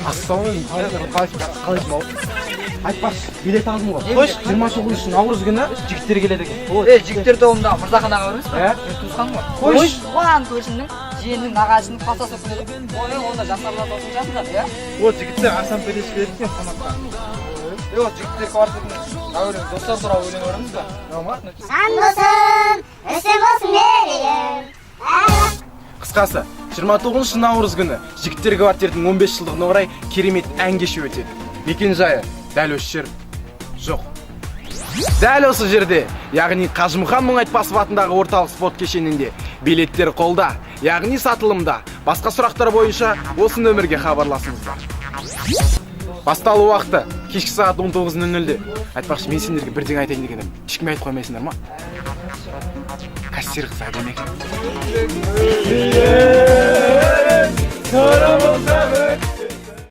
Ассалаумағалейкум, қалайсың? Айтпақшы, билет алдым ғой. Қойш, 29 наурыз күні жігіттер келеді екен. Жігіттер тобында Мырзаханаға көріңіз бе? Туысқан ғой. Қойш. Оған көршімнің жиенінің нағашының пасасы күнеді. Онда жасарлар досың жасында, иә? Жігіттер асан переш келеді екен қонаққа. Жігіттер квартирінің әуелі достар туралы өлең көріңіз бе? Сан болсын, өсен болсын мерейім. Қысқасы, 29 наурыз күні жігіттер квартирдің 15 жылдығына орай керемет ән кеші өтеді. Мекен жайы дәл осы жер жоқ. Дәл осы жерде, яғни Қажымұқан Мұңайтпасов атындағы орталық спорт кешенінде билеттер қолда, яғни сатылымда. Басқа сұрақтар бойынша осы нөмірге хабарласыңыздар. Басталу уақыты кешкі сағат 19:00-де. Айтпақшы, мен сендерге бірден айтайын дегенім, ешкімге айтып қоймайсыңдар ма? Кассир қыз әдемі екен.